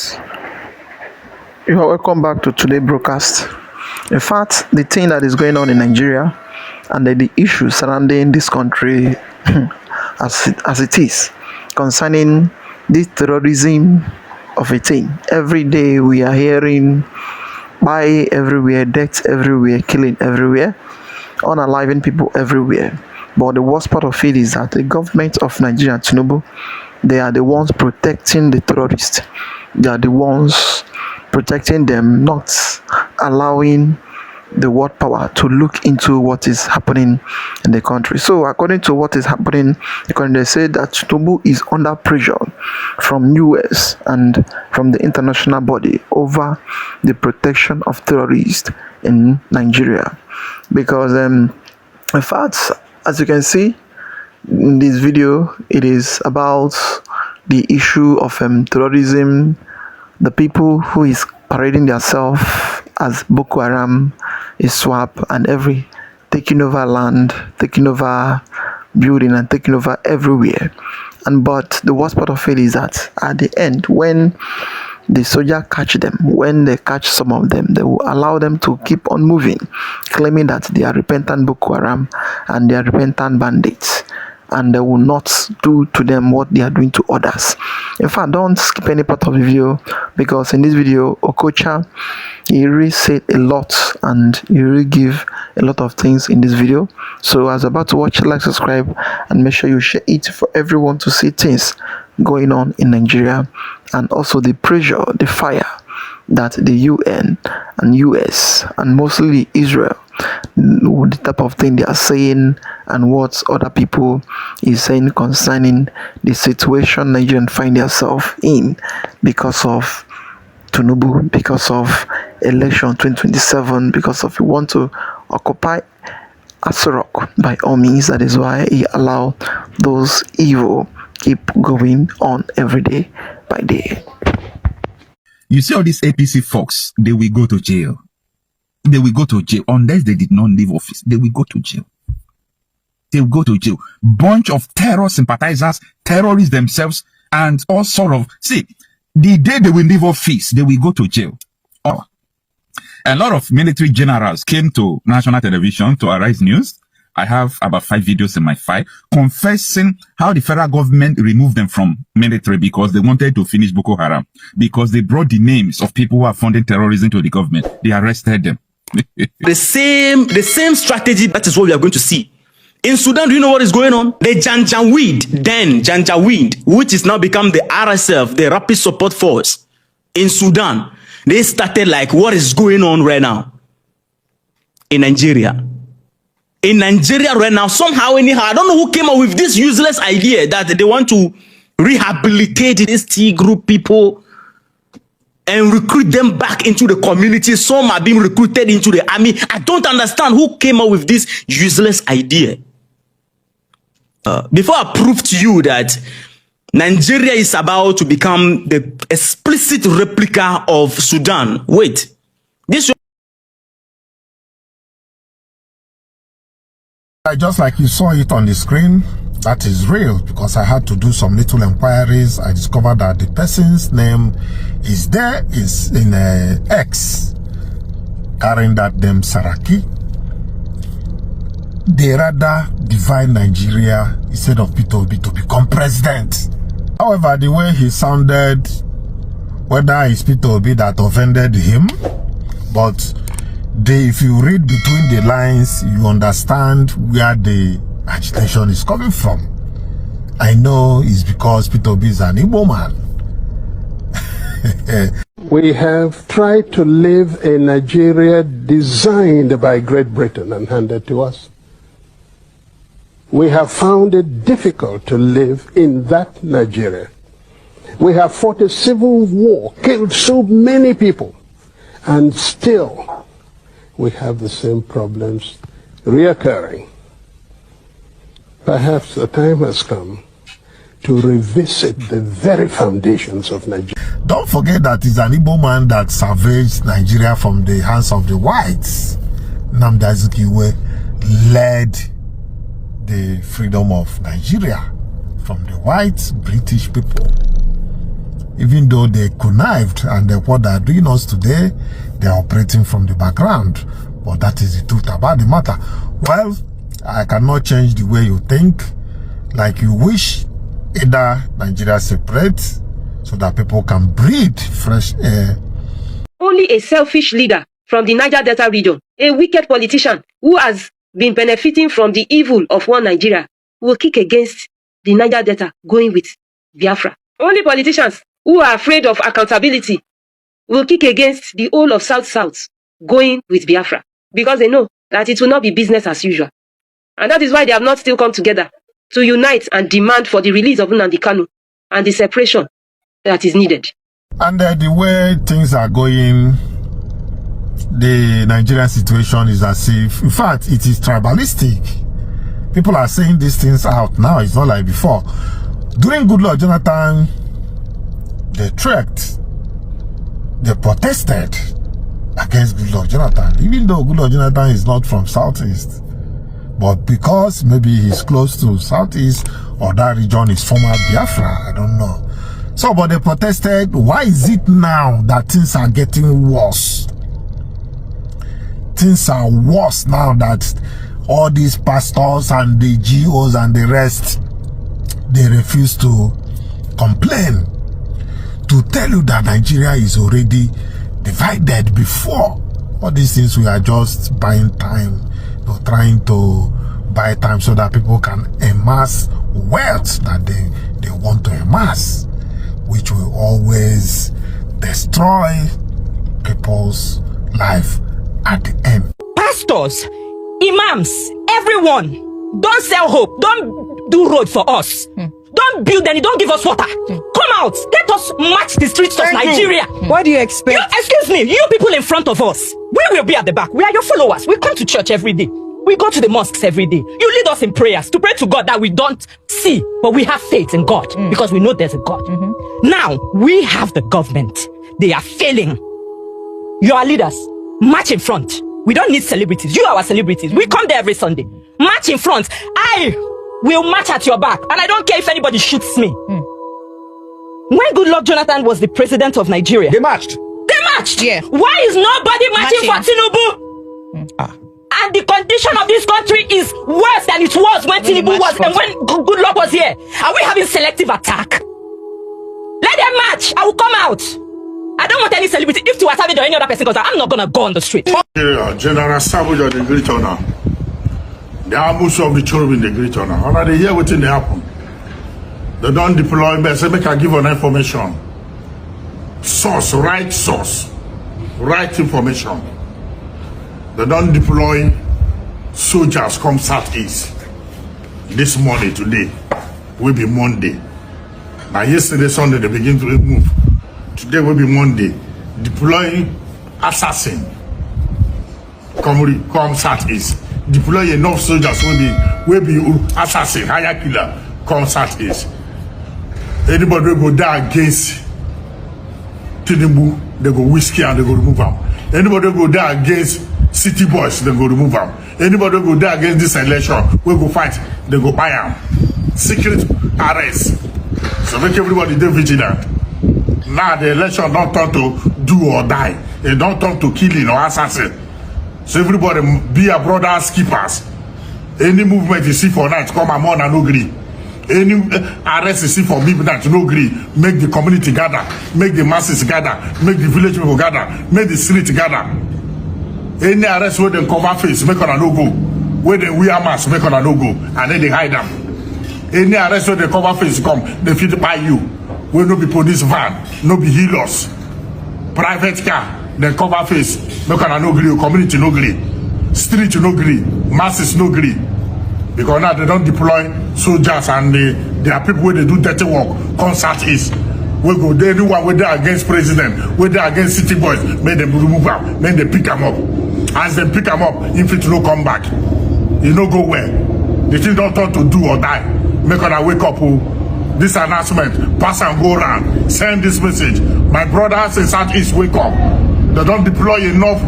viewers, you are welcome back to today's broadcast. In fact, the thing that is going on in Nigeria and the issues surrounding this country as it is concerning this terrorism of a thing. Every day we are hearing by everywhere, deaths everywhere, killing everywhere, unaliving people everywhere. But the worst part of it is that the government of Nigeria, Tinubu, they are the ones protecting the terrorists. They are the ones protecting them, not allowing the world power to look into what is happening in the country. So according to what is happening, they say that Tinubu is under pressure from US and from the international body over the protection of terrorists in Nigeria. Because in fact, as you can see in this video, it is about the issue of terrorism, the people who is parading themselves as Boko Haram, ISWAP, and taking over land, taking over building, and taking over everywhere. But the worst part of it is that at the end, when the soldier catch them, when they catch some of them, they will allow them to keep on moving, claiming that they are repentant Boko Haram and they are repentant bandits, and they will not do to them what they are doing to others. In fact, don't skip any part of the video, because in this video, Okocha, he really said a lot and he really give a lot of things in this video. So as about to watch, like, subscribe, and make sure you share it for everyone to see things going on in Nigeria, and also the pressure, the fire that the UN and US and mostly Israel, the type of thing they are saying and what other people is saying concerning the situation Nigerians find themselves in because of Tinubu, because of election 2027, because of you want to occupy Asorok by all means. That is why he allowed those evil keep going on every day by day. You see all these APC folks, they will go to jail. They will go to jail unless they did not leave office. They will go to jail. They will go to jail. Bunch of terror sympathizers, terrorists themselves, and all sort of. See, the day they will leave office, they will go to jail. Oh. A lot of military generals came to national television to Arise News. I have about 5 videos in my file confessing how the federal government removed them from military because they wanted to finish Boko Haram, because they brought the names of people who are funding terrorism to the government. They arrested them. the same strategy, that is what we are going to see. In Sudan, do you know what is going on? The Janjaweed, which is now become the RSF, the Rapid Support Force in Sudan, they started like what is going on right now in Nigeria. In Nigeria right now, somehow, anyhow, I don't know who came up with this useless idea that they want to rehabilitate these T group people and recruit them back into the community. Some are being recruited into the army. I don't understand who came up with this useless idea. Before I prove to you that Nigeria is about to become the explicit replica of Sudan, wait. This just like you saw it on the screen, that is real, because I had to do some little inquiries. I discovered that the person's name is there, is in X, carrying that name Saraki. They rather divide Nigeria instead of Peter Obi to become president. However, the way he sounded, whether it's Peter Obi that offended him, but if you read between the lines, you understand where the agitation is coming from. I know it's because Peter Obi is an Igbo man. We have tried to live a Nigeria designed by Great Britain and handed to us. We have found it difficult to live in that Nigeria. We have fought a civil war, killed so many people, and still we have the same problems reoccurring. Perhaps the time has come to revisit the very foundations of Nigeria. Don't forget that it's an Igbo man that salvaged Nigeria from the hands of the whites. Nnamdi Azikiwe led the freedom of Nigeria from the white British people. even though they connived and what they're doing us today, they're operating from the background. But that is the truth about the matter. Well, I cannot change the way you think. Like you wish either Nigeria separate so that people can breathe fresh air. Only a selfish leader from the Niger Delta region, a wicked politician who has been benefiting from the evil of one Nigeria, will kick against the Niger Delta going with Biafra. Only politicians who are afraid of accountability will kick against the whole of South going with Biafra, because they know that it will not be business as usual. And that is why they have not still come together to unite and demand for the release of Nnamdi Kanu and the separation that is needed. And the way things are going, the Nigerian situation is as if, in fact, it is tribalistic. People are saying these things out now. It's not like before. During Goodluck Jonathan, they trekked, they protested against Goodluck Jonathan, even though Goodluck Jonathan is not from Southeast. But because maybe he's close to Southeast or that region is former Biafra, I don't know. So, but they protested. Why is it now that things are getting worse? Things are worse now that all these pastors and the GOs and the rest, they refuse to complain, to tell you that Nigeria is already divided. Before all these things, we are just buying time, trying to buy time so that people can amass wealth that they want to amass, which will always destroy people's life at the end. Pastors, imams, everyone, don't sell hope, don't do road for us. Don't build any, don't give us water. Come out, let us march the streets of Nigeria. What do you expect? Excuse me, you people in front of us, we will be at the back. We are your followers. We come to church every day. We go to the mosques every day. You lead us in prayers to pray to God that we don't see, but we have faith in God because we know there's a God. Now, we have the government. They are failing. You are leaders. March in front. We don't need celebrities. You are our celebrities. We come there every Sunday. March in front. I will march at your back. And I don't care if anybody shoots me. When Goodluck Jonathan was the president of Nigeria, They marched. they marched. Yeah. Why is nobody marching for Tinubu? And the condition of this country is worse than it was when Tinubu was and when Goodluck was here. Are we having selective attack? Let them march. I will come out. I don't want any celebrity. If Tiwa Savage or any other person goes out, I'm not gonna go on the street. General Savage of the Great Honor. The ambush of the cherubim, the Great Honor. Honor, they hear what they happen. They don't deploy, but say, make I give an information. Source, right information. They don't deploy soldiers come Southeast. This morning, today, will be Monday. Now, yesterday, Sunday, they begin to move. Today will be Monday. Deploying assassin. Come Southeast. Deploy enough soldiers will be assassin, higher killer. Come Southeast. Anybody will go down against Tinubu, they go whiskey and they go remove them. Anybody will go down against city boys, they go remove them. Anybody will go down against this election, we go fight, they go buy them. Secret arrest. So make everybody dey vigilant. Now the election don't turn to do or die. It don't turn to killing or assassin. So everybody be a brothers keepers. Any movement you see for night, come among and no agree. Any arrest you see for midnight, no agree. Make the community gather, make the masses gather, make the village people gather, make the street gather. Any arrest where they cover face, make on a no go. Where they wear mask, make on a no go, and then they hide them. Any arrest where they cover face come, they fit by you. Where no be police van, no be healers, private car, then cover face, make on a no agree, community no agree, street no agree, masses no agree. Because now they don't deploy soldiers and there are people where they do dirty work, come Southeast. We go there, anyone where they are against president, where they are against city boys, make them remove them, make them pick them up. As they pick them up, if it no come back, you no go where. The thing don't turn to do or die. Make her wake up. This announcement, pass and go around, send this message. My brothers in Southeast, wake up. They don't deploy enough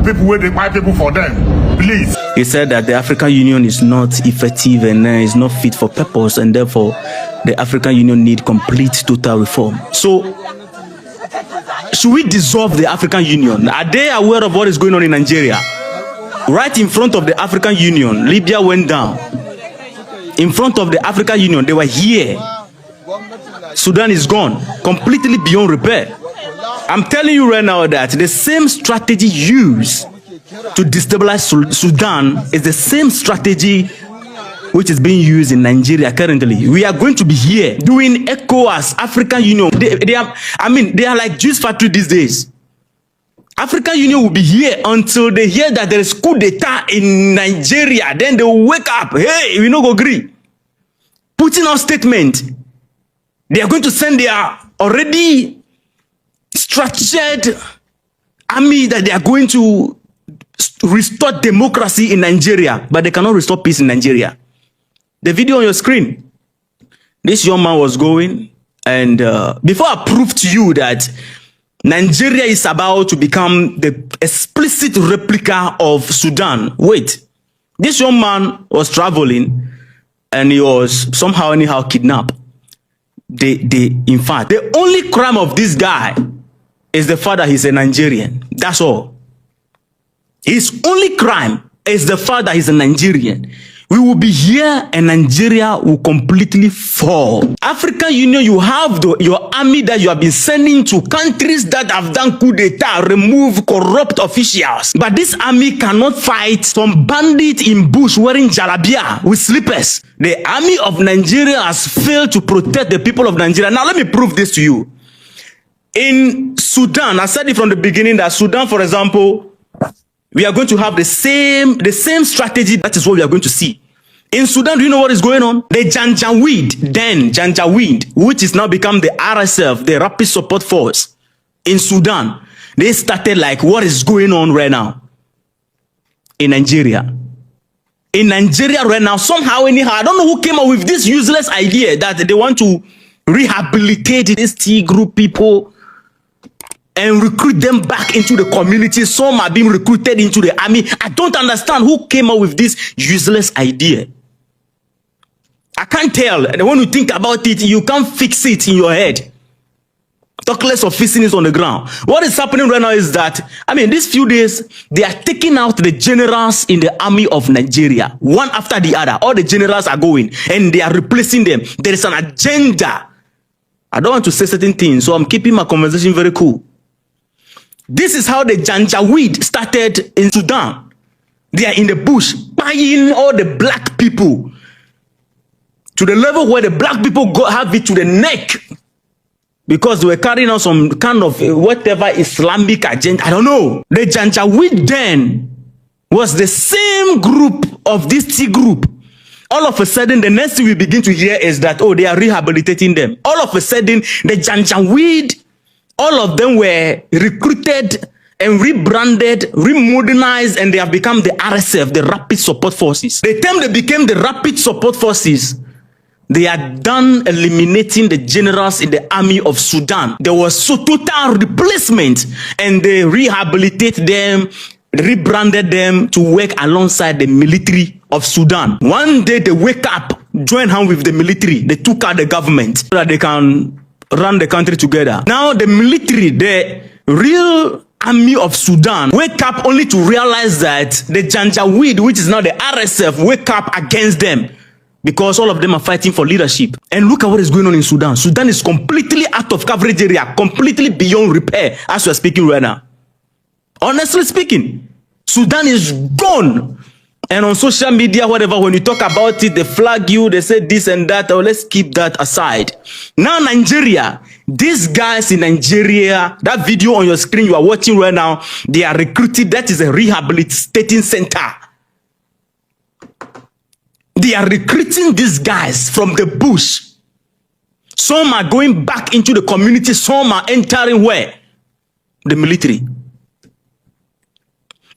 people where they buy people for them. Please. He said that the African Union is not effective and is not fit for purpose, and therefore the African Union need complete total reform. So should we dissolve the African Union? Are they aware of what is going on in Nigeria? Right in front of the African Union, Libya went down. In front of the African Union, they were here. Sudan is gone, completely beyond repair. I'm telling you right now that the same strategy used to destabilize Sudan is the same strategy which is being used in Nigeria currently. We are going to be here doing ECOWAS, African Union. They are like juice factory these days. African Union will be here until they hear that there is coup d'etat in Nigeria. Then they will wake up. Hey, we no go agree. Putting out statement. They are going to send their already structured army that they are going to restore democracy in Nigeria, but they cannot restore peace in Nigeria. The video on your screen, this young man was going, and before I prove to you that Nigeria is about to become the explicit replica of Sudan, wait, this young man was traveling and he was somehow anyhow kidnapped. In fact, the only crime of this guy is the fact that he's a Nigerian. That's all. His only crime is the fact that he's a Nigerian. We will be here and Nigeria will completely fall. African Union, you have your army that you have been sending to countries that have done coup d'etat, remove corrupt officials. But this army cannot fight some bandit in bush wearing jalabia with slippers. The army of Nigeria has failed to protect the people of Nigeria. Now let me prove this to you. In Sudan, I said it from the beginning that Sudan, for example, we are going to have the same strategy. That is what we are going to see. In Sudan, do you know what is going on? The Janjaweed, which is now become the RSF, the Rapid Support Force in Sudan, they started like what is going on right now in Nigeria. In Nigeria right now, somehow, anyhow, I don't know who came up with this useless idea that they want to rehabilitate these T group people and recruit them back into the community. Some are being recruited into the army. I don't understand who came up with this useless idea. I can't tell. And when you think about it, you can't fix it in your head. Talk less of fixing it on the ground. What is happening right now is that, these few days, they are taking out the generals in the army of Nigeria, one after the other. All the generals are going and they are replacing them. There is an agenda. I don't want to say certain things, so I'm keeping my conversation very cool. This is how the Janjaweed started in Sudan. They are in the bush buying all the black people to the level where the black people have it to the neck because they were carrying out some kind of whatever Islamic agenda. I don't know. The Janjaweed then was the same group of this T group. All of a sudden, the next thing we begin to hear is that, oh, they are rehabilitating them. All of a sudden, the Janjaweed, all of them were recruited and rebranded, remodernized, and they have become the RSF, the Rapid Support Forces. The time they became the Rapid Support Forces, they are done eliminating the generals in the army of Sudan. There was so total replacement, and they rehabilitated them, rebranded them to work alongside the military of Sudan. One day they wake up, join hands with the military. They took out the government so that they can run the country together. Now the military, the real army of Sudan, wake up only to realize that the Janjaweed, which is now the RSF, wake up against them because all of them are fighting for leadership. And look at what is going on in Sudan. Sudan is completely out of coverage area, completely beyond repair as we are speaking right now. Honestly speaking, Sudan is gone. And on social media, whatever, when you talk about it, they flag you, they say this and that. Oh, let's keep that aside. Now, Nigeria, these guys in Nigeria, that video on your screen you are watching right now, they are recruited. That is a rehabilitating center. They are recruiting these guys from the bush. Some are going back into the community. Some are entering where? The military.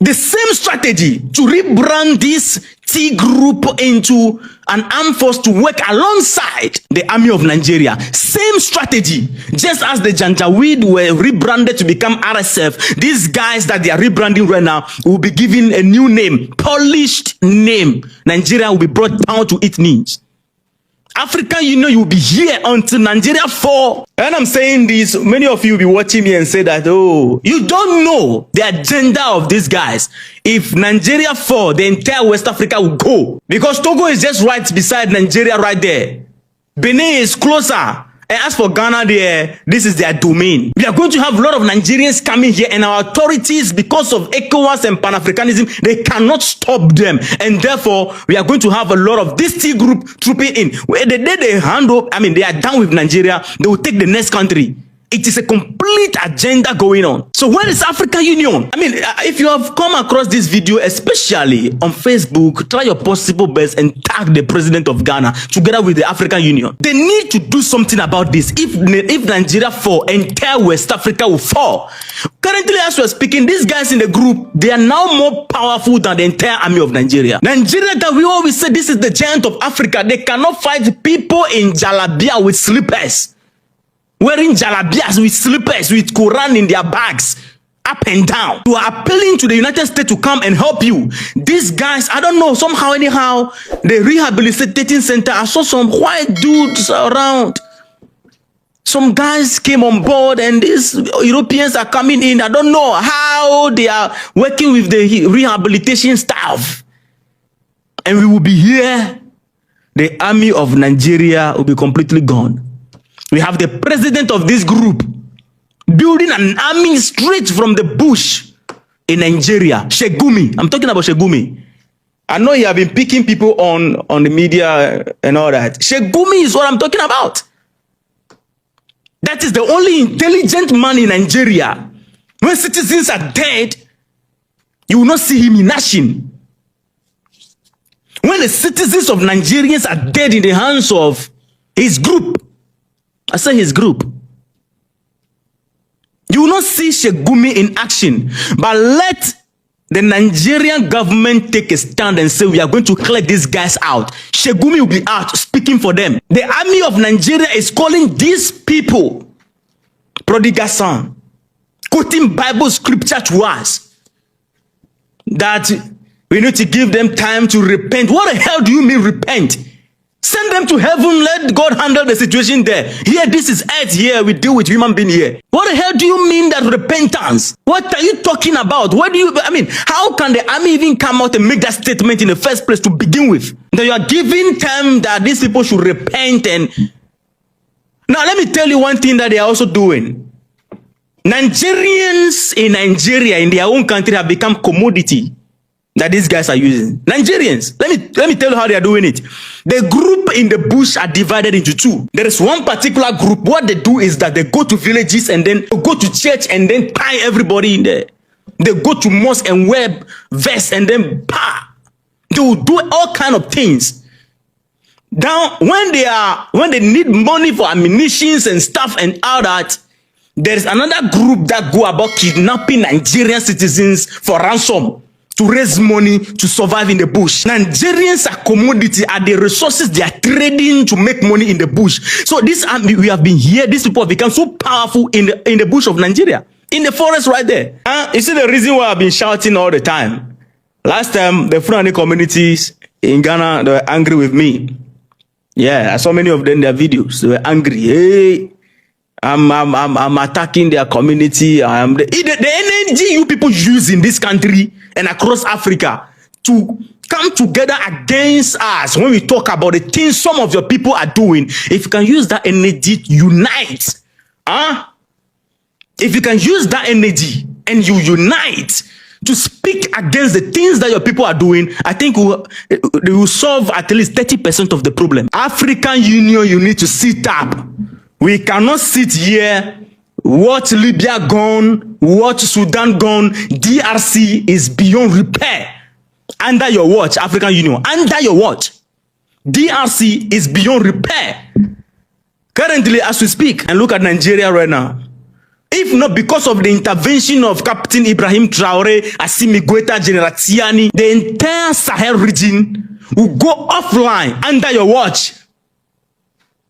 The same strategy to rebrand this T group into an armed force to work alongside the army of Nigeria. Same strategy. Just as the Janjaweed were rebranded to become RSF, these guys that they are rebranding right now will be given a new name, polished name. Nigeria will be brought down to its knees. African Union will be here until Nigeria fall. And I'm saying this, many of you will be watching me and say that, oh, you don't know the agenda of these guys. If Nigeria fall, the entire West Africa will go. Because Togo is just right beside Nigeria right there. Benin is closer. And as for Ghana, this is their domain. We are going to have a lot of Nigerians coming here, and our authorities, because of ECOWAS and Pan-Africanism, they cannot stop them. And therefore, we are going to have a lot of this T group trooping in. The day they hand up, they are done with Nigeria, they will take the next country. It is a complete agenda going on. So where is African Union? If you have come across this video, especially on Facebook, try your possible best and tag the president of Ghana together with the African Union. They need to do something about this. If Nigeria fall, entire West Africa will fall. Currently, as we're speaking, these guys in the group, they are now more powerful than the entire army of Nigeria. Nigeria, that we always say this is the giant of Africa, they cannot fight people in Jalabia with slippers. Wearing jalabias with slippers, with Quran in their bags, up and down. You are appealing to the United States to come and help you. These guys, I don't know, somehow, anyhow, the rehabilitating center, I saw some white dudes around. Some guys came on board and these Europeans are coming in. I don't know how they are working with the rehabilitation staff. And we will be here. The army of Nigeria will be completely gone. We have the president of this group building an army straight from the bush in Nigeria. Shegumi. I'm talking about Shegumi. I know you have been picking people on the media and all that. Shegumi is what I'm talking about. That is the only intelligent man in Nigeria. When citizens are dead, you will not see him in action. When the citizens of Nigerians are dead in the hands of his group, I say his group, you will not see Shegumi in action. But let the Nigerian government take a stand and say we are going to clear these guys out. Shegumi will be out speaking for them. The army of Nigeria is calling these people prodigal son, quoting Bible scripture to us that we need to give them time to repent. What the hell do you mean repent? Send them to heaven, let God handle the situation there. Here, this is earth here, we deal with human being here. What the hell do you mean that repentance? What are you talking about? What do you, how can the army even come out and make that statement in the first place to begin with? That you are giving time that these people should repent. And now let me tell you one thing that they are also doing. Nigerians in Nigeria, in their own country, have become commodity that these guys are using. Nigerians, let me tell you how they are doing it. The group in the bush are divided into two. There is one particular group. What they do is that they go to villages and then go to church and then tie everybody in there. They go to mosque and wear vests and then they will do all kind of things. Now, when they need money for ammunitions and stuff and all that, there is another group that go about kidnapping Nigerian citizens for ransom, to raise money to survive in the bush. Nigerians are commodity, are the resources they are trading to make money in the bush. So this army, we have been here, these people have become so powerful in the bush of Nigeria, in the forest right there. You see the reason why I've been shouting all the time. Last time, the Fulani communities in Ghana, they were angry with me. Yeah, I saw many of them in their videos. They were angry. Hey, I'm attacking their community. The energy you people use in this country and across Africa to come together against us when we talk about the things some of your people are doing. If you can use that energy to unite, if you can use that energy and you unite to speak against the things that your people are doing, I think they will solve at least 30% of the problem. African Union, you need to sit up. We cannot sit here, watch Libya gone, watch Sudan gone. DRC is beyond repair. Under your watch, African Union, under your watch, DRC is beyond repair. Currently, as we speak, and look at Nigeria right now, if not because of the intervention of Captain Ibrahim Traore, Assimi Goita, General Tiani, the entire Sahel region will go offline under your watch.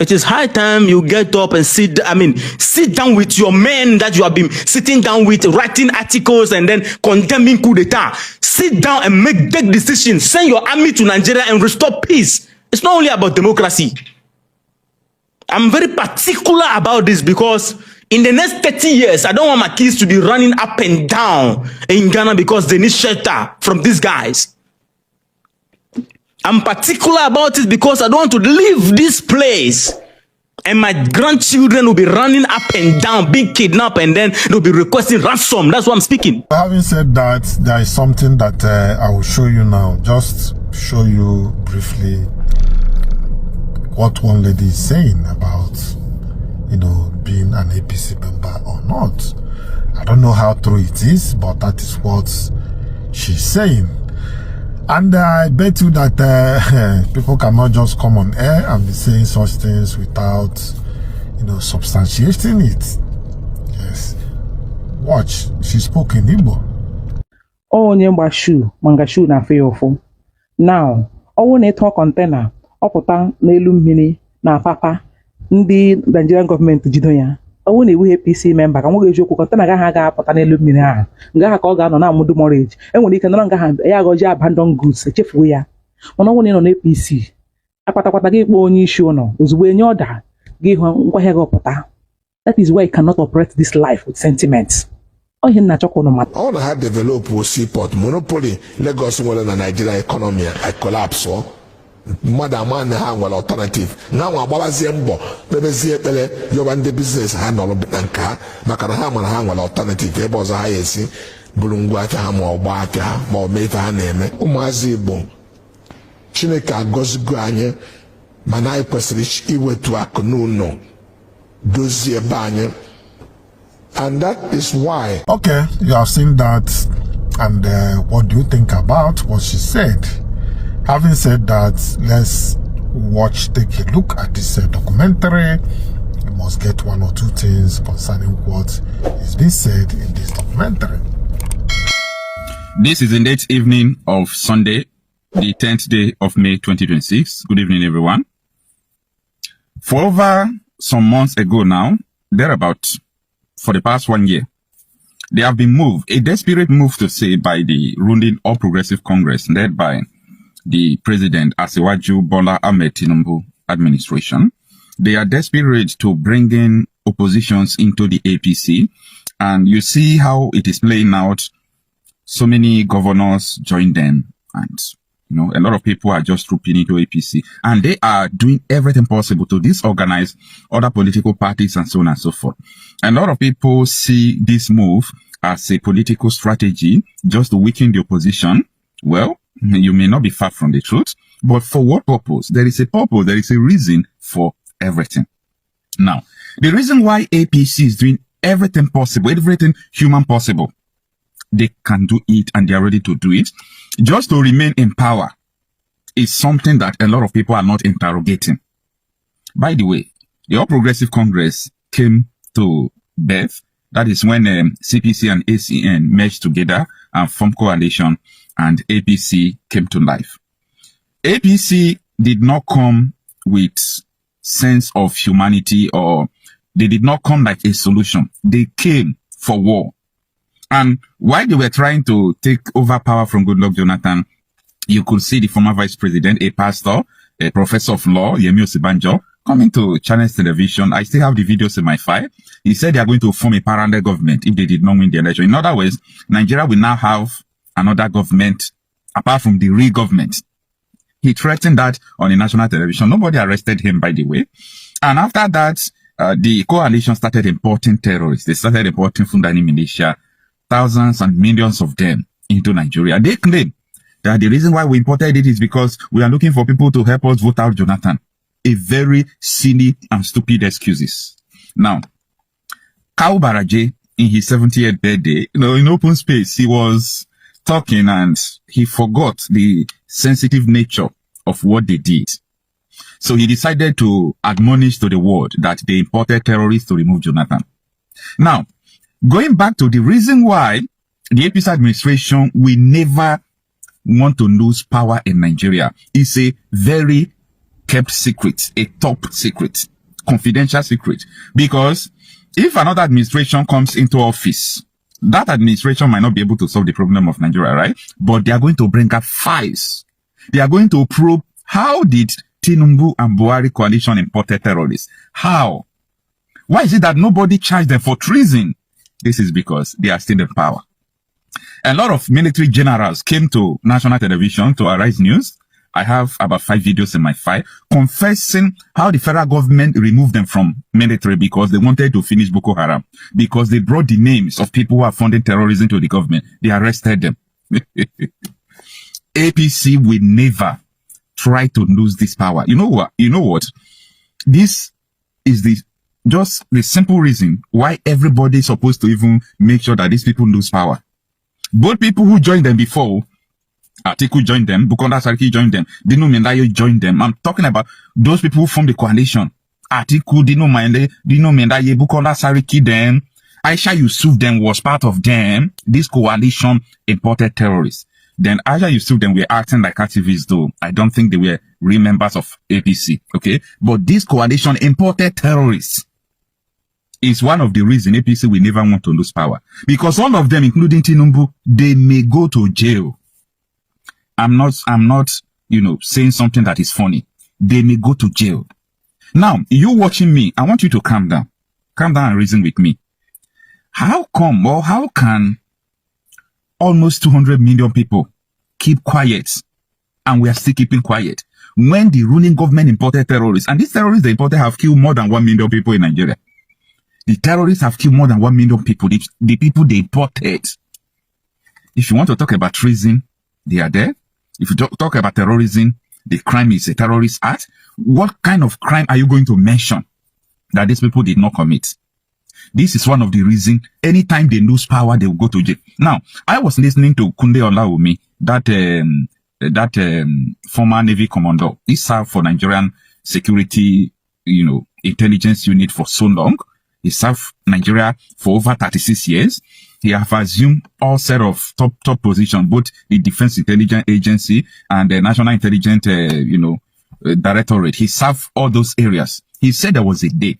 It is high time you get up and sit down with your men that you have been sitting down with, writing articles and then condemning coup d'etat. Sit down and take decisions. Send your army to Nigeria and restore peace. It's not only about democracy. I'm very particular about this because in the next 30 years, I don't want my kids to be running up and down in Ghana because they need shelter from these guys. I'm particular about it because I don't want to leave this place and my grandchildren will be running up and down, being kidnapped, and then they'll be requesting ransom. That's what I'm speaking. Having said that, there is something that I will show you now. Just show you briefly what one lady is saying about, you know, being an APC member or not. I don't know how true it is, but that is what she's saying. And I bet you that people cannot just come on air and be saying such things without, you know, substantiating it. Yes. Watch. She spoke in Igbo. Oh, nyemba shoe, manga shoe na fearful. Now, oh, ne talk container, opota, nelu mini, na papa, ndi Nigerian government jidoya. Oh, ne we APC member, can we joke container gaha pota nelu mini ha. Gaha koga no na mudu morage. And when you can no longer have ya goja abandon goods, chief we ya. Ono one on APC. Apata give one issue no. Is when you order, give one pota. That is why you cannot operate this life with sentiments. Oh, you na choko no matter. I want to have developed a seaport monopoly. Lagos well in the Nigeria economy. I collapse. Madam man have an alternative. Now I'm about Zembo. Maybe Zepele, you want the business hand on Banka. Makaraham and hang an alternative. There was a highest Bulungwata or Bata or Meta name. Umazibo Chineka Gosguanya Manai Pasrich Iwe to Akununo Dozie Banya. And that is why. Okay, you have seen that. And what do you think about what she said? Having said that, let's take a look at this documentary. You must get one or two things concerning what is being said in this documentary. This is the late evening of Sunday, the 10th day of May 2026. Good evening, everyone. For over some months ago now, thereabouts, for the past 1 year, they have been moved, a desperate move to say, by the ruling All Progressive Congress led by the President Bola Ahmed Tinubu administration. They are desperate to bring in oppositions into the APC. And you see how it is playing out. So many governors join them. And, you know, a lot of people are just trooping into APC. And they are doing everything possible to disorganize other political parties and so on and so forth. And a lot of people see this move as a political strategy just to weaken the opposition. Well, you may not be far from the truth, but for what purpose? There is a purpose, there is a reason for everything. Now, the reason why APC is doing everything possible, everything human possible, they can do it and they are ready to do it, just to remain in power, is something that a lot of people are not interrogating. By the way, the All Progressive Congress came to birth. That is when CPC and ACN merged together and formed coalition, and APC came to life. APC did not come with sense of humanity, or they did not come like a solution. They came for war. And while they were trying to take over power from Goodluck Jonathan, you could see the former vice president, a pastor, a professor of law, Yemi Osibanjo, coming to Channels Television. I still have the videos in my file. He said they are going to form a parallel government if they did not win the election. In other words, Nigeria will now have another government apart from the real government. He threatened that on the national television. Nobody arrested him, by the way. And after that, the coalition started importing terrorists. They started importing Fundani militia, thousands and millions of them into Nigeria. They claim that the reason why we imported it is because we are looking for people to help us vote out Jonathan. A very silly and stupid excuses. Now, Kawu Baraje, in his 70th birthday, you know, in open space, he was talking and he forgot the sensitive nature of what they did. So he decided to admonish to the world that they imported terrorists to remove Jonathan. Now, going back to the reason why the APC administration will never want to lose power in Nigeria is a very kept secret, a top secret, confidential secret. Because if another administration comes into office, that administration might not be able to solve the problem of Nigeria, right? But they are going to bring up files. They are going to probe, how did Tinubu and Buhari coalition imported terrorists. How? Why is it that nobody charged them for treason? This is because they are still in power. A lot of military generals came to national television to Arise News. I have about 5 videos in my file confessing how the federal government removed them from military because they wanted to finish Boko Haram, because they brought the names of people who are funding terrorism to the government. They arrested them. APC will never try to lose this power. You know what? This is just the simple reason why everybody is supposed to even make sure that these people lose power. Both people who joined them before, Atiku joined them, Bukola Saraki joined them, Dino Mendayo joined them. I'm talking about those people who formed the coalition. Atiku, Dino Mendaye, Bukola Saraki, them, Aisha Yusuf, them was part of them. This coalition imported terrorists. Then Aisha Yusuf, them were acting like activists, though. I don't think they were real members of APC, okay? But this coalition imported terrorists. Is one of the reasons APC will never want to lose power. Because all of them, including Tinubu, they may go to jail. I'm not, saying something that is funny. They may go to jail. Now, you watching me, I want you to calm down. Calm down and reason with me. How come, or how can almost 200 million people keep quiet and we are still keeping quiet when the ruling government imported terrorists? And these terrorists they imported have killed more than 1 million people in Nigeria. The terrorists have killed more than 1 million people. The people they imported. If you want to talk about treason, they are there. If you talk about terrorism, the crime is a terrorist act. What kind of crime are you going to mention that these people did not commit? This is one of the reasons anytime they lose power, they will go to jail. Now, I was listening to Kunde Olaomi, that former Navy commander. He served for Nigerian security, intelligence unit for so long. He served Nigeria for over 36 years. He have assumed all set of top positions, both the Defense Intelligence Agency and the National Intelligence, Directorate. He served all those areas. He said there was a day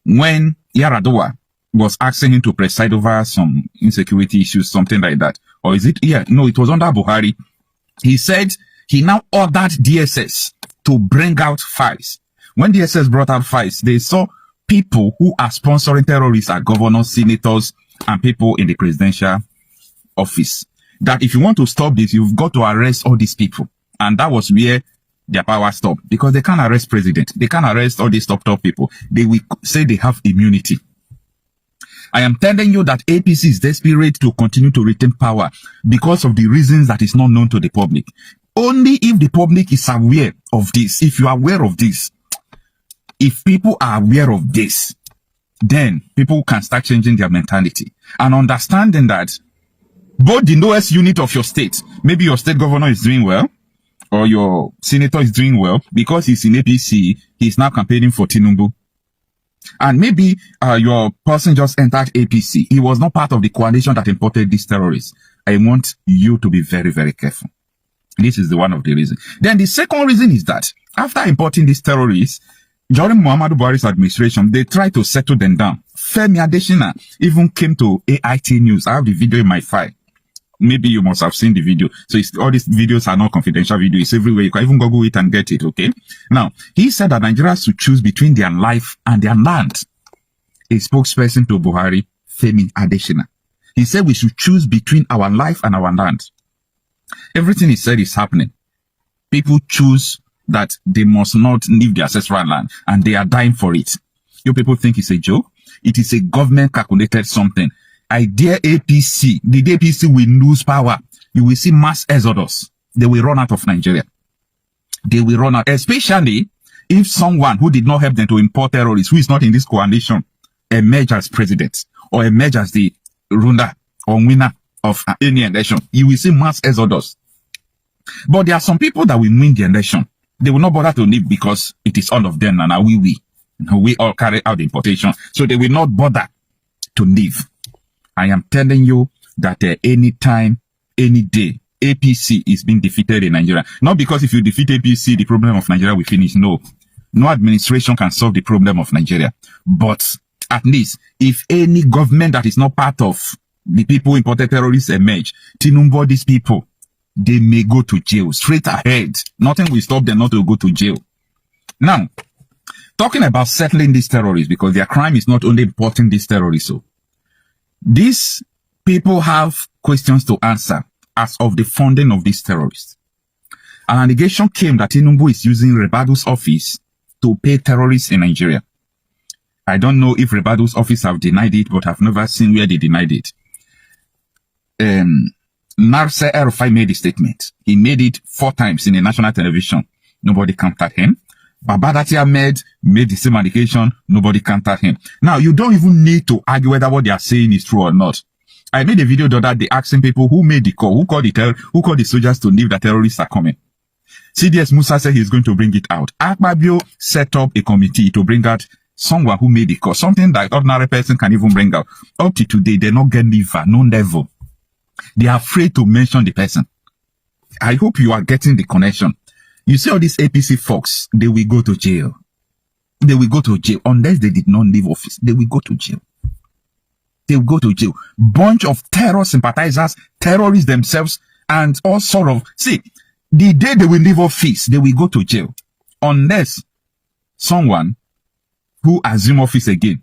when Yar'Adua was asking him to preside over some insecurity issues, something like that. Or is it? Yeah, no, it was under Buhari. He said he now ordered DSS to bring out files. When DSS brought out files, they saw people who are sponsoring terrorists are governors, senators, and people in the presidential office. That if you want to stop this, you've got to arrest all these people. And that was where their power stopped. Because they can't arrest president. They can't arrest all these top people. They will say they have immunity. I am telling you that APC is desperate to continue to retain power because of the reasons that is not known to the public. Only if the public is aware of this, if you are aware of this, if people are aware of this, then people can start changing their mentality and understanding that both the lowest unit of your state, maybe your state governor is doing well, or your senator is doing well because he's in APC, he's now campaigning for Tinubu. And maybe your person just entered APC. He was not part of the coalition that imported these terrorists. I want you to be very, very careful. This is one of the reasons. Then the second reason is that after importing these terrorists, during Muhammadu Buhari's administration, they tried to settle them down. Femi Adesina even came to AIT News. I have the video in my file. Maybe you must have seen the video. So all these videos are not confidential videos. It's everywhere. You can even Google it and get it, okay? Now, he said that Nigerians should choose between their life and their land. A spokesperson to Buhari, Femi Adesina. He said we should choose between our life and our land. Everything he said is happening. People choose that they must not leave their ancestral land, and they are dying for it. You people think it's a joke? It is a government calculated something. I dare APC, the APC will lose power. You will see mass exodus. They will run out of Nigeria. They will run out, especially if someone who did not help them to import terrorists, who is not in this coalition, emerge as president or emerge as the ruler or winner of any election. You will see mass exodus. But there are some people that will win the election. They will not bother to leave because it is all of them and we all carry out the importation. So they will not bother to leave. I am telling you that any time, any day, APC is being defeated in Nigeria. Not because if you defeat APC, the problem of Nigeria will finish. No. No administration can solve the problem of Nigeria. But at least, if any government that is not part of the people imported terrorists emerge, Tinubu, these people, they may go to jail straight ahead. Nothing will stop them not to go to jail. Now, talking about settling these terrorists, because their crime is not only importing these terrorists. So these people have questions to answer as of the funding of these terrorists. An allegation came that Tinubu is using Rebadu's office to pay terrorists in Nigeria. I don't know if Rebadu's office have denied it, but I've never seen where they denied it. Narse Erufai made a statement. He made it 4 times in the national television. Nobody countered him. Babadati Ahmed made the same allegation. Nobody countered him. Now, you don't even need to argue whether what they are saying is true or not. I made a video the other day asking people who made the call, who called the soldiers to leave the terrorists are coming. CDS Musa said he's going to bring it out. Akpabio set up a committee to bring out someone who made the call, something that ordinary person can even bring out. Up to today, they're not getting liver, no level. They are afraid to mention the person. I hope you are getting the connection. You see all these APC folks, they will go to jail. They will go to jail unless they did not leave office. They will go to jail. They will go to jail. Bunch of terror sympathizers, terrorists themselves, and all sort of. See, the day they will leave office, they will go to jail. Unless someone who assume office again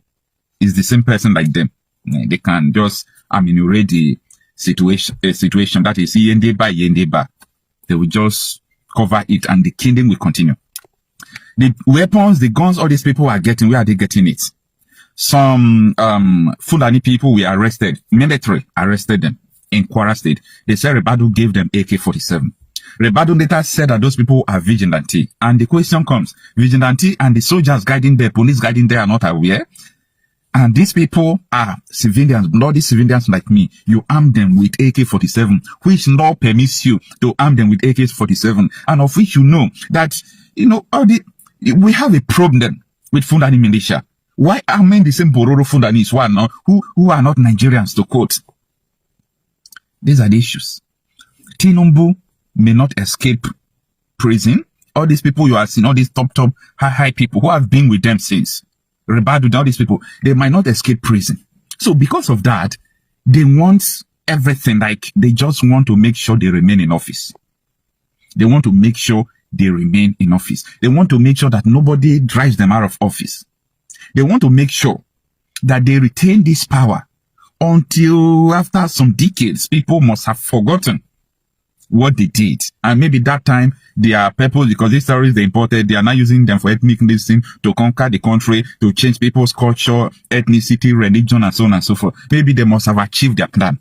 is the same person like them. They can just ameliorate the situation that is Yendeba. They will just cover it and the killing will continue. The weapons, the guns, all these people are getting, where are they getting it? Some Fulani people were arrested, military arrested them in Kwara State. They said Rebadu gave them AK-47. Rebadu later said that those people are vigilante. And the question comes, vigilante and the soldiers guiding there, police guiding there are not aware. And these people are civilians, bloody civilians like me. You arm them with AK-47, which law permits you to arm them with AK-47, and of which you know that, we have a problem with Fulani militia. Why arming the same Bororo Fulanis who are not Nigerians to quote? These are the issues. Tinubu may not escape prison. All these people you are seeing, all these top, high people who have been with them since, Rebadu, all these people, they might not escape prison. So because of that, they want everything, like they just want to make sure they remain in office. They want to make sure they remain in office. They want to make sure that nobody drives them out of office. They want to make sure that they retain this power until after some decades, people must have forgotten what they did. And maybe that time their purpose, because these terrorists they imported, they are now using them for ethnic cleansing, to conquer the country, to change people's culture, ethnicity, religion, and so on and so forth. Maybe they must have achieved their plan.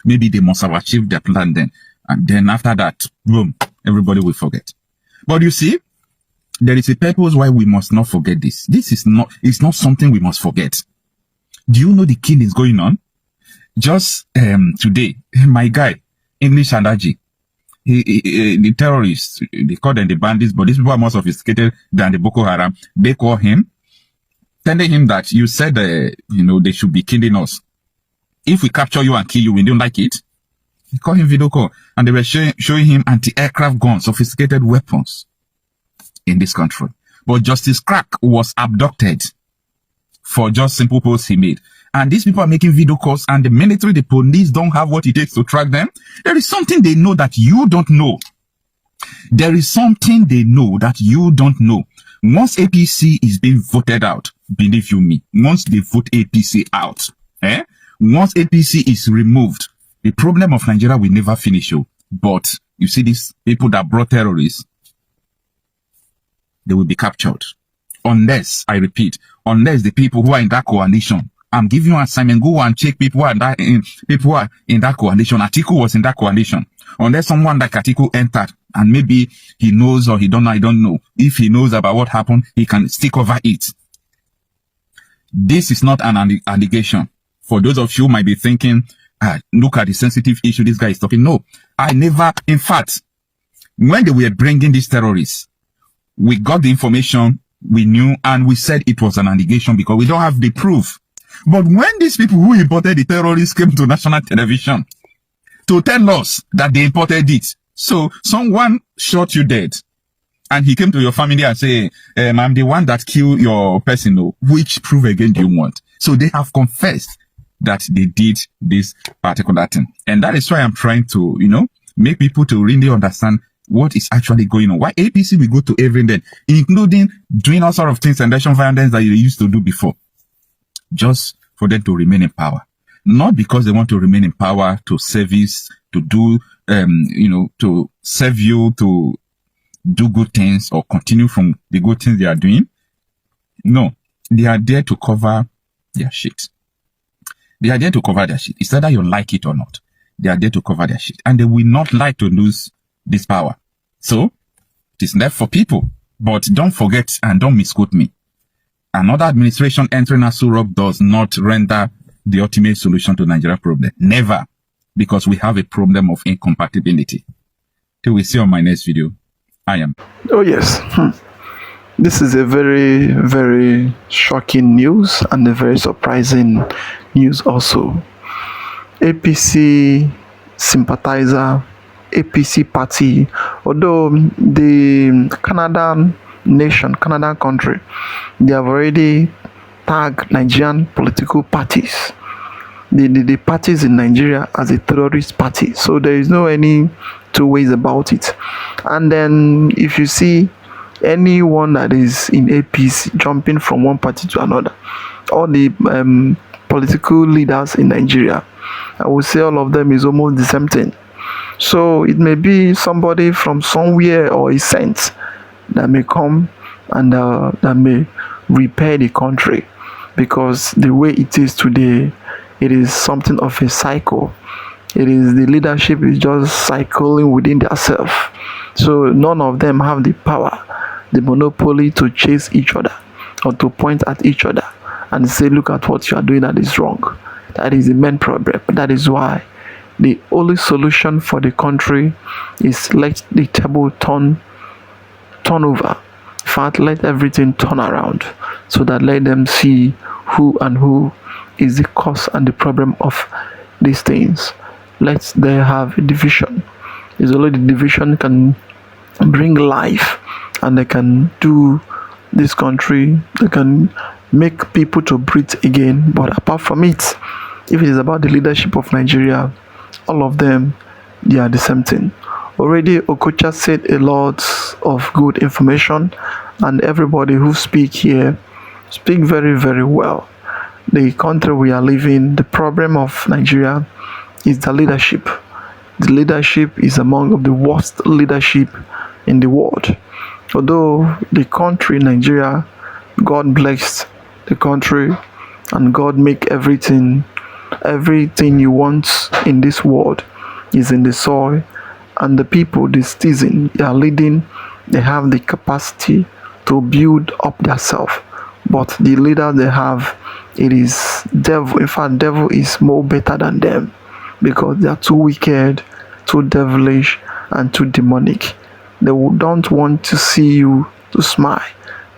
Maybe they must have achieved their plan then. And then after that, boom, everybody will forget. But you see, there is a purpose why we must not forget this. It's not something we must forget. Do you know the killing is going on? Just today, my guy, English Adaji, the terrorists, they call them the bandits, but these people are more sophisticated than the Boko Haram. They call him, telling him that you said, they should be killing us. If we capture you and kill you, we don't like it. They call him video call, and they were showing him anti-aircraft guns, sophisticated weapons in this country. But Justice Crack was abducted for just simple posts he made. And these people are making video calls, and the military, the police don't have what it takes to track them. There is something they know that you don't know. There is something they know that you don't know. Once APC is being voted out, believe you me, once they vote APC out, once APC is removed, the problem of Nigeria will never finish. But you see these people that brought terrorists, they will be captured. Unless, I repeat, unless the people who are in that coalition, I'm giving you an assignment, go and check people who are in that coalition. Atiku was in that coalition. Unless someone like Atiku entered, and maybe he knows or he don't know, I don't know. If he knows about what happened, he can stick over it. This is not an allegation. For those of you who might be thinking, look at the sensitive issue this guy is talking. No, I never, in fact, when they were bringing these terrorists, we got the information, we knew, and we said it was an allegation because we don't have the proof. But when these people who imported the terrorists came to national television to tell us that they imported it, so someone shot you dead, and he came to your family and say, I'm the one that killed your person, which proof again do you want? So they have confessed that they did this particular thing. And that is why I'm trying to, make people to really understand what is actually going on. Why APC will go to every day, including doing all sort of things and election violence that they used to do before, just for them to remain in power. Not because they want to remain in power to service, to do, to serve you, to do good things or continue from the good things they are doing. No, they are there to cover their shit. They are there to cover their shit. It's either you like it or not. They are there to cover their shit. And they will not like to lose this power. So, it is left for people. But don't forget and don't misquote me. Another administration entering Aso Rock does not render the ultimate solution to Nigeria problem. Never. Because we have a problem of incompatibility. Till we see on my next video. I am. Oh yes. This is a very, very shocking news and a very surprising news also. APC sympathizer, APC party, although the Canadian country, they have already tagged Nigerian political parties, the parties in Nigeria as a terrorist party. So there is no any two ways about it. And then if you see anyone that is in APC jumping from one party to another, all the political leaders in Nigeria, I would say all of them is almost the same thing. So it may be somebody from somewhere or a saint that may come and that may repair the country, because the way it is today, it is something of a cycle. It is the leadership is just cycling within themselves. So none of them have the power, the monopoly to chase each other or to point at each other and say, look at what you are doing that is wrong. That is the main problem. That is why the only solution for the country is let the table turn over. In fact, let everything turn around, so that let them see who is the cause and the problem of these things. Let them have a division. It's only the division can bring life, and they can do this country, they can make people to breathe again. But apart from it, if it is about the leadership of Nigeria, all of them, they are the same thing. Already Okocha said a lot of good information, and everybody who speak here speak very, very well. The country we are living, the problem of Nigeria is the leadership. The leadership is among the worst leadership in the world. Although the country Nigeria, God blessed the country, and God make everything you want in this world is in the soil, and the people, the citizens they are leading, they have the capacity to build up themselves. But the leader they have, it is devil. In fact, devil is more better than them, because they are too wicked, too devilish, and too demonic. They don't want to see you to smile.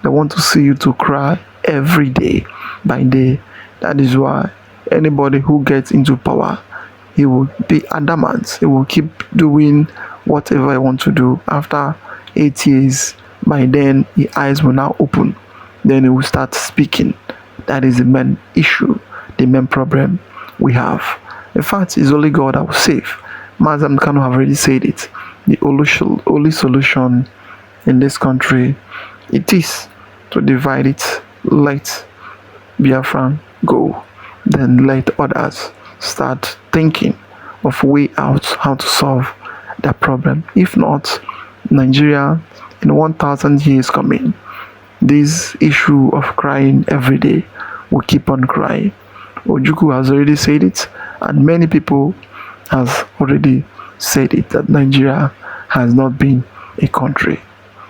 They want to see you to cry every day by day. That is why anybody who gets into power, he will be adamant. He will keep doing whatever he wants to do. After 8 years, by then, his eyes will now open. Then he will start speaking. That is the main issue, the main problem we have. In fact, it's only God that will save. Mazam Kanu have already said it. The only solution in this country, it is to divide it. Let Biafra go. Then let others start thinking of way out, how to solve that problem. If not, Nigeria in 1,000 years coming, this issue of crying every day will keep on crying. Ojukwu has already said it, and many people has already said it, that Nigeria has not been a country.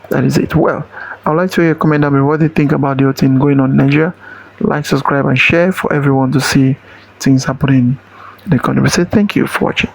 That is it. Well, I would like to hear a comment down below what they think about the whole thing going on in Nigeria. Like, subscribe, and share for everyone to see things happening in the country. We say thank you for watching.